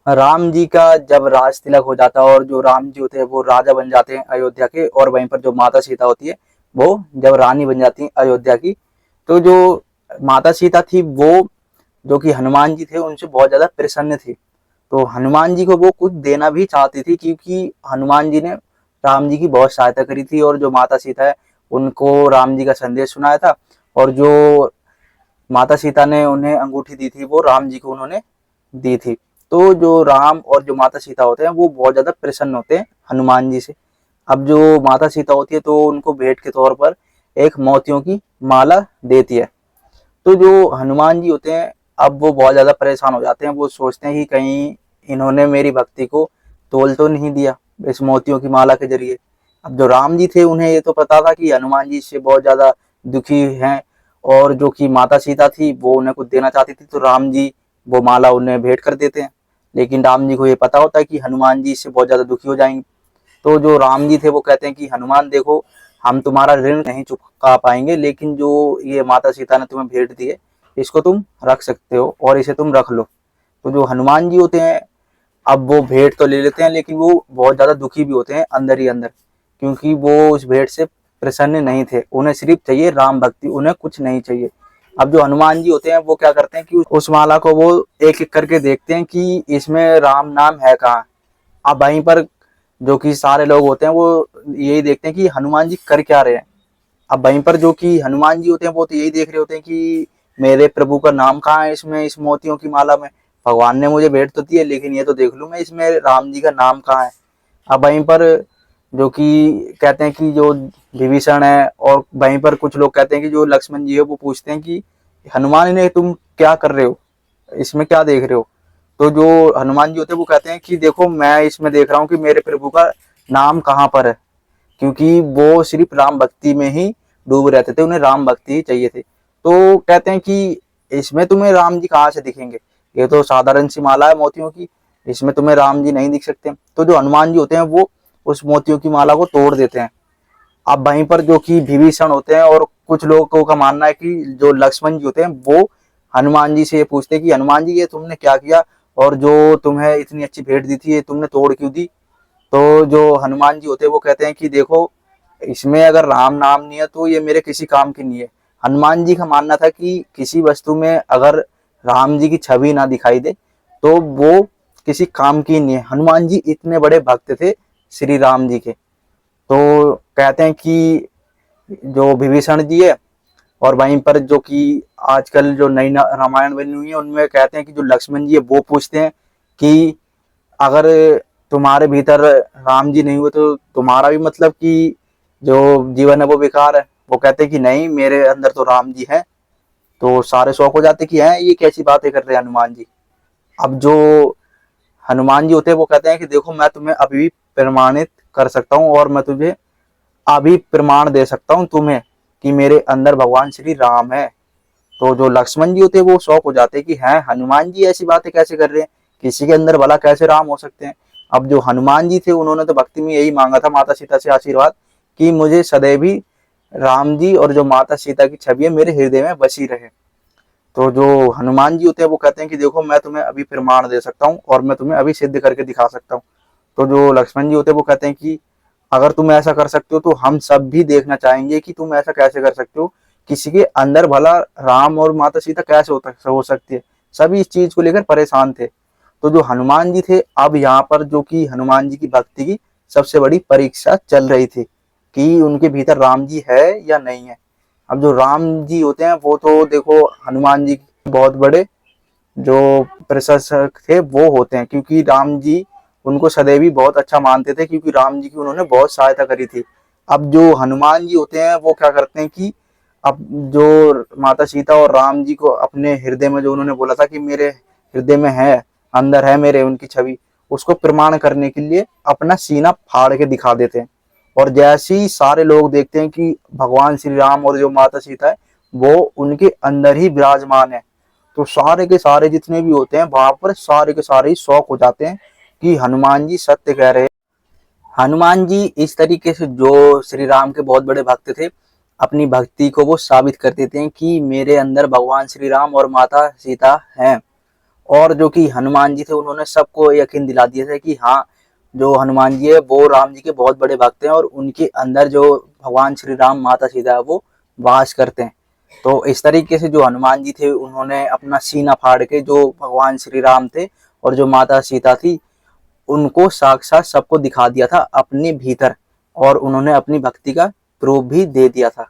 राम जी का जब राज तिलक हो जाता है और जो राम जी होते हैं वो राजा बन जाते हैं अयोध्या के, और वहीं पर जो माता सीता होती है वो जब रानी बन जाती है अयोध्या की, तो जो माता सीता थी वो जो कि हनुमान जी थे उनसे बहुत ज्यादा प्रसन्न थी। तो हनुमान जी को वो कुछ देना भी चाहती थी, क्योंकि हनुमान जी ने राम जी की बहुत सहायता करी थी, और जो माता सीता है उनको राम जी का संदेश सुनाया था, और जो माता सीता ने उन्हें अंगूठी दी थी वो राम जी को उन्होंने दी थी। तो जो राम और जो माता सीता होते हैं वो बहुत ज्यादा प्रसन्न होते हैं हनुमान जी से। अब जो माता सीता होती है तो उनको भेंट के तौर पर एक मोतियों की माला देती है। तो जो हनुमान जी होते हैं अब वो बहुत ज्यादा परेशान हो जाते हैं, वो सोचते हैं कि कहीं इन्होंने मेरी भक्ति को तोल तो नहीं दिया इस मोतियों की माला के जरिए। अब जो राम जी थे उन्हें ये तो पता था कि हनुमान जी इससे बहुत ज्यादा दुखी हैं, और जो कि माता सीता थी वो उन्हें कुछ देना चाहती थी, तो राम जी वो माला उन्हें भेंट कर देते हैं। लेकिन राम जी को ये पता होता है कि हनुमान जी इससे बहुत ज्यादा दुखी हो जाएंगे। तो जो राम जी थे वो कहते हैं कि हनुमान देखो, हम तुम्हारा ऋण नहीं चुका पाएंगे, लेकिन जो ये माता सीता ने तुम्हें भेंट दी है इसको तुम रख सकते हो और इसे तुम रख लो। तो जो हनुमान जी होते हैं अब वो भेंट तो ले लेते हैं, लेकिन वो बहुत ज्यादा दुखी भी होते हैं अंदर ही अंदर, क्योंकि वो उस भेंट से प्रसन्न नहीं थे। उन्हें सिर्फ चाहिए राम भक्ति, उन्हें कुछ नहीं चाहिए। अब जो हनुमान जी होते हैं वो क्या करते हैं कि उस माला को वो एक एक करके देखते हैं कि इसमें राम नाम है कहाँ। अब वहीं पर जो कि सारे लोग होते हैं वो यही देखते हैं कि हनुमान जी कर क्या रहे हैं। अब वहीं पर जो कि हनुमान जी होते हैं वो तो यही देख रहे होते हैं कि मेरे प्रभु का नाम कहाँ है इसमें, इस मोतियों की माला में। भगवान ने मुझे भेंट तो दी है, लेकिन ये तो देख लूं मैं इसमें राम जी का नाम कहाँ है। अब वहीं पर जो कि कहते हैं कि जो विभीषण है, और वहीं पर कुछ लोग कहते हैं कि जो लक्ष्मण जी है वो पूछते हैं कि हनुमान ने तुम क्या कर रहे हो, इसमें क्या देख रहे हो। तो जो हनुमान जी होते हैं वो कहते हैं कि देखो मैं इसमें देख रहा हूँ कि मेरे प्रभु का नाम कहाँ पर है, क्योंकि वो सिर्फ राम भक्ति में ही डूब रहते थे, उन्हें राम भक्ति ही चाहिए थी। तो कहते हैं कि इसमें तुम्हें राम जी कहाँ से दिखेंगे, ये तो साधारण सी माला है मोतियों की, इसमें तुम्हें राम जी नहीं दिख सकते। तो जो हनुमान जी होते हैं वो उस मोतियों की माला को तोड़ देते हैं। अब वहीं पर जो कि विभीषण होते हैं और कुछ लोगों का मानना है कि जो लक्ष्मण जी होते हैं वो हनुमान जी से ये पूछते हैं कि हनुमान जी ये तुमने क्या किया, और जो तुम्हें इतनी अच्छी भेंट दी थी ये तुमने तोड़ क्यों दी। तो जो हनुमान जी होते हैं वो कहते हैं कि देखो, इसमें अगर राम नाम नहीं है तो ये मेरे किसी काम की नहीं है। हनुमान जी का मानना था कि किसी वस्तु में अगर राम जी की छवि ना दिखाई दे तो वो किसी काम की नहीं है। हनुमान जी इतने बड़े भक्त थे श्री राम जी के। तो कहते हैं कि जो विभीषण जी है, और वहीं पर जो कि आजकल जो नई रामायण बनी हुई है उनमें कहते हैं कि जो लक्ष्मण जी है वो पूछते हैं कि अगर तुम्हारे भीतर राम जी नहीं हुए तो तुम्हारा भी मतलब कि जो जीवन है वो बेकार है। वो कहते हैं कि नहीं, मेरे अंदर तो राम जी है। तो सारे शौक हो जाते कि हैं ये कैसी बातें कर रहे हैं हनुमान जी। अब जो हनुमान जी होते हैं वो कहते हैं कि देखो मैं तुम्हें अभी भी प्रमाणित कर सकता हूँ, और मैं तुझे अभी प्रमाण दे सकता हूँ तुम्हें कि मेरे अंदर भगवान श्री राम है। तो जो लक्ष्मण जी होते हैं वो शौक हो जाते हैं कि हैं हनुमान जी ऐसी बातें कैसे कर रहे हैं, किसी के अंदर भला कैसे राम हो सकते हैं। अब जो हनुमान जी थे उन्होंने तो भक्ति में यही मांगा था माता सीता से आशीर्वाद कि मुझे सदैव ही राम जी और जो माता सीता की छवि है मेरे हृदय में बसी रहे। तो जो हनुमान जी होते हैं वो कहते हैं कि देखो मैं तुम्हें अभी प्रमाण दे सकता हूँ और मैं तुम्हें अभी सिद्ध करके दिखा सकता हूँ। तो जो लक्ष्मण जी होते हैं वो कहते हैं कि अगर तुम ऐसा कर सकते हो तो हम सब भी देखना चाहेंगे कि तुम ऐसा कैसे कर सकते हो, किसी के अंदर भला राम और माता सीता कैसे हो सकती है। सभी इस चीज को लेकर परेशान थे। तो जो हनुमान जी थे अब यहाँ पर जो कि हनुमान जी की भक्ति की सबसे बड़ी परीक्षा चल रही थी कि उनके भीतर राम जी है या नहीं है। अब जो राम जी होते हैं वो तो देखो हनुमान जी के बहुत बड़े जो प्रशंसक थे वो होते हैं, क्योंकि राम जी उनको सदैव ही बहुत अच्छा मानते थे, क्योंकि राम जी की उन्होंने बहुत सहायता करी थी। अब जो हनुमान जी होते हैं वो क्या करते हैं कि अब जो माता सीता और राम जी को अपने हृदय में जो उन्होंने बोला था कि मेरे हृदय में है, अंदर है मेरे उनकी छवि, उसको प्रमाण करने के लिए अपना सीना फाड़ के दिखा देते हैं। और जैसे ही सारे लोग देखते हैं कि भगवान श्री राम और जो माता सीता है वो उनके अंदर ही विराजमान है, तो सारे के सारे जितने भी होते हैं वहां पर सारे के सारे ही शौक हो जाते हैं कि हनुमान जी सत्य कह रहे हैं। हनुमान जी इस तरीके से जो श्री राम के बहुत बड़े भक्त थे अपनी भक्ति को वो साबित कर देते हैं कि मेरे अंदर भगवान श्री राम और माता सीता हैं। और जो कि हनुमान जी थे उन्होंने सबको यकीन दिला दिया था कि हाँ, जो हनुमान जी है वो राम जी के बहुत बड़े भक्त हैं और उनके अंदर जो भगवान श्री राम माता सीता है वो वास करते हैं। तो इस तरीके से जो हनुमान जी थे उन्होंने अपना सीना फाड़ के जो भगवान श्री राम थे और जो माता सीता थी उनको साक्षात सबको दिखा दिया था अपने भीतर, और उन्होंने अपनी भक्ति का प्रूफ भी दे दिया था।